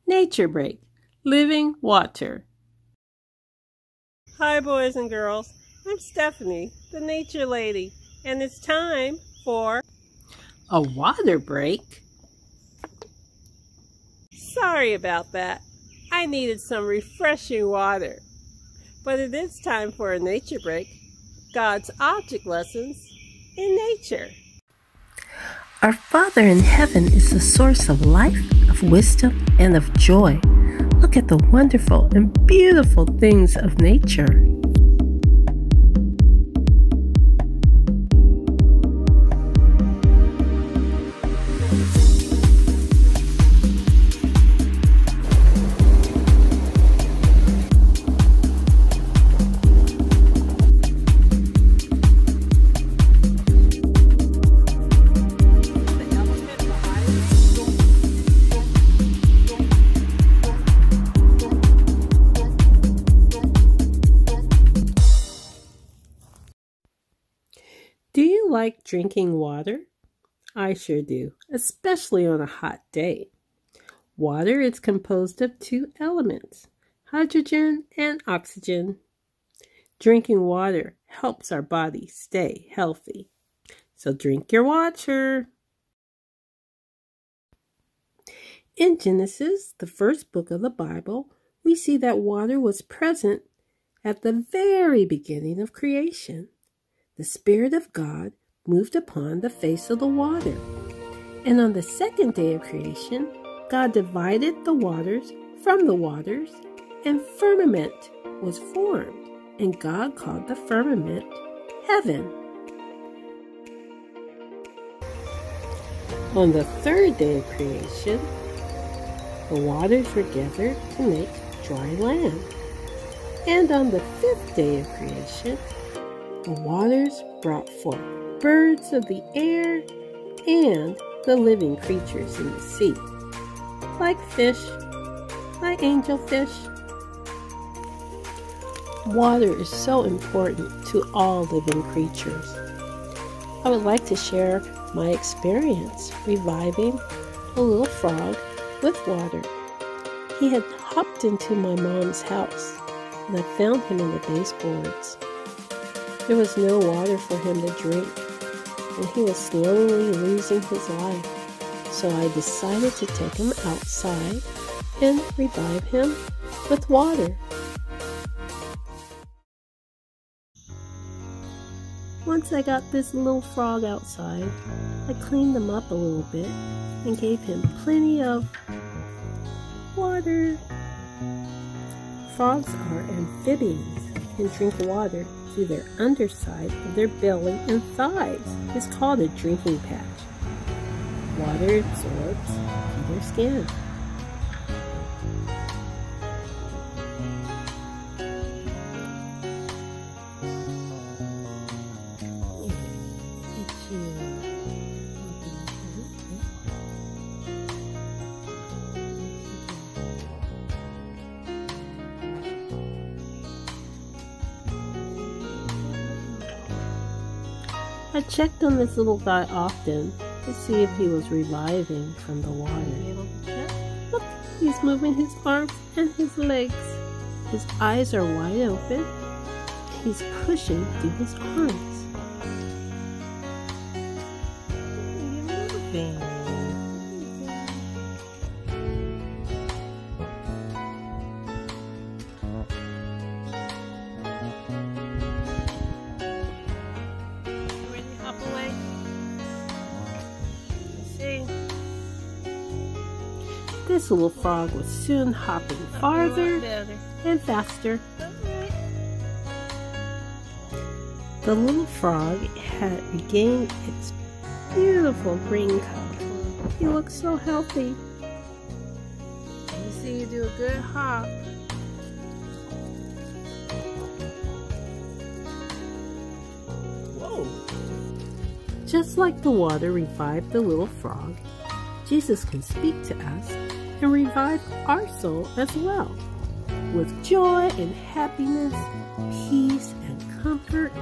Nature Break, Living Water. Hi boys and girls, I'm Stephanie, the Nature Lady, and it's time for a water break. Sorry about that. I needed some refreshing water. But it is time for a nature break, God's object lessons in nature. Our Father in heaven is the source of life, of wisdom, and of joy. Look at the wonderful and beautiful things of nature. Do you like drinking water? I sure do, especially on a hot day. Water is composed of two elements, hydrogen and oxygen. Drinking water helps our body stay healthy. So drink your water. In Genesis, the first book of the Bible, we see that water was present at the very beginning of creation. The Spirit of God moved upon the face of the water. And on the second day of creation, God divided the waters from the waters, and firmament was formed. And God called the firmament heaven. On the third day of creation, the waters were gathered to make dry land. And on the fifth day of creation, the waters brought forth birds of the air and the living creatures in the sea, like fish, like angelfish. Water is so important to all living creatures. I would like to share my experience reviving a little frog with water. He had hopped into my mom's house, and I found him in the baseboards. There was no water for him to drink, and he was slowly losing his life. So I decided to take him outside and revive him with water. Once I got this little frog outside, I cleaned him up a little bit and gave him plenty of water. Frogs are amphibians and drink water through their underside of their belly and thighs. It's called a drinking patch. Water absorbs through their skin. I checked on this little guy often to see if he was reviving from the water. Look, he's moving his arms and his legs. His eyes are wide open. He's pushing through his arms. Moving. This little frog was soon hopping farther and faster. The little frog had regained its beautiful green color. He looked so healthy. You see, you do a good hop. Whoa! Just like the water revived the little frog, Jesus can speak to us and revive our soul as well. With joy and happiness, peace and comfort,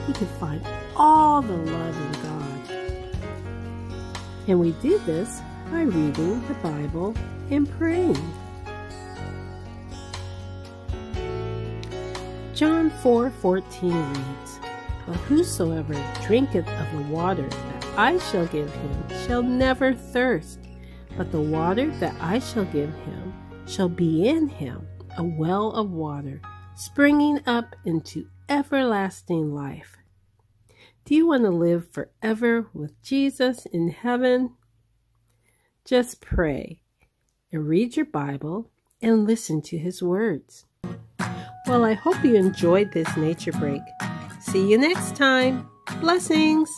we can find all the love in God. And we do this by reading the Bible and praying. John 4:14 reads, "But whosoever drinketh of the water that I shall give him shall never thirst, but the water that I shall give him shall be in him a well of water, springing up into everlasting life." Do you want to live forever with Jesus in heaven? Just pray and read your Bible and listen to his words. Well, I hope you enjoyed this nature break. See you next time. Blessings.